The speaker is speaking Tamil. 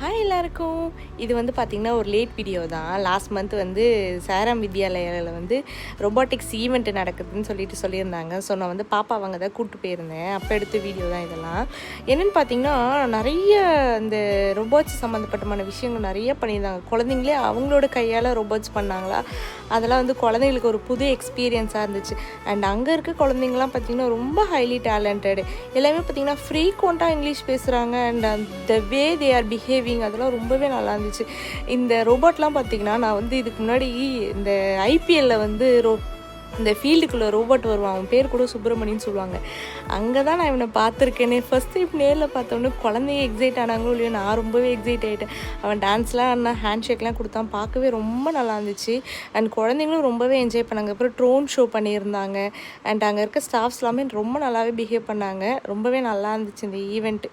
ஹாய் எல்லாருக்கும். இது வந்து பார்த்திங்கன்னா ஒரு லேட் வீடியோ தான். லாஸ்ட் மந்த் வந்து சாரம் வித்யாலயாவில் வந்து ரொபாட்டிக்ஸ் ஈவெண்ட் நடக்குதுன்னு சொல்லியிருந்தாங்க. ஸோ நான் வந்து பாப்பா அவங்க தான் கூப்பிட்டு போயிருந்தேன். அப்போ எடுத்த வீடியோ தான் இதெல்லாம். என்னென்னு பார்த்திங்கன்னா நிறைய இந்த ரொபாட்ஸ் சம்மந்தப்பட்டமான விஷயங்கள் நிறைய பண்ணியிருந்தாங்க. குழந்தைங்களே அவங்களோட கையால் ரொபாட்ஸ் பண்ணாங்களா, அதெல்லாம் வந்து குழந்தைங்களுக்கு ஒரு புது எக்ஸ்பீரியன்ஸாக இருந்துச்சு. அண்ட் அங்கே இருக்க குழந்தைங்களாம் பார்த்திங்கன்னா ரொம்ப ஹைலி டேலண்டட். எல்லாமே பார்த்திங்கன்னா ஃப்ரீக்வெண்ட்டாக இங்கிலீஷ் பேசுகிறாங்க. And the way they are behaving அதெல்லாம் ரொம்பவே நல்லா இருந்துச்சு. இந்த ரோபோட்லாம் பார்த்திங்கன்னா நான் வந்து இதுக்கு முன்னாடி இந்த ஐபிஎல்லில் வந்து இந்த ஃபீல்டுக்குள்ளே ரோபோட் வருவான், அவன் பேர் கூட சுப்பிரமணின்னு சொல்லுவாங்க. அங்கே தான் நான் இவனை பார்த்துருக்கேனே. ஃபஸ்ட்டு இப்போ நேரில் பார்த்தோன்னே குழந்தைங்க எக்ஸைட் ஆனாங்களோ இல்லையோ, நான் ரொம்பவே எக்ஸைட் ஆகிட்டேன். அவன் டான்ஸ்லாம் ஆனா ஹேண்ட் ஷேக்லாம் கொடுத்தான், பார்க்கவே ரொம்ப நல்லா இருந்துச்சு. அண்ட் குழந்தைங்களும் ரொம்பவே என்ஜாய் பண்ணாங்க. அப்புறம் ட்ரோன் ஷோ பண்ணியிருந்தாங்க. அண்ட் அங்கே இருக்க ஸ்டாஃப்ஸ் எல்லாமே ரொம்ப நல்லாவே பிஹேவ் பண்ணாங்க. ரொம்பவே நல்லா இருந்துச்சு இந்த ஈவெண்ட்டு.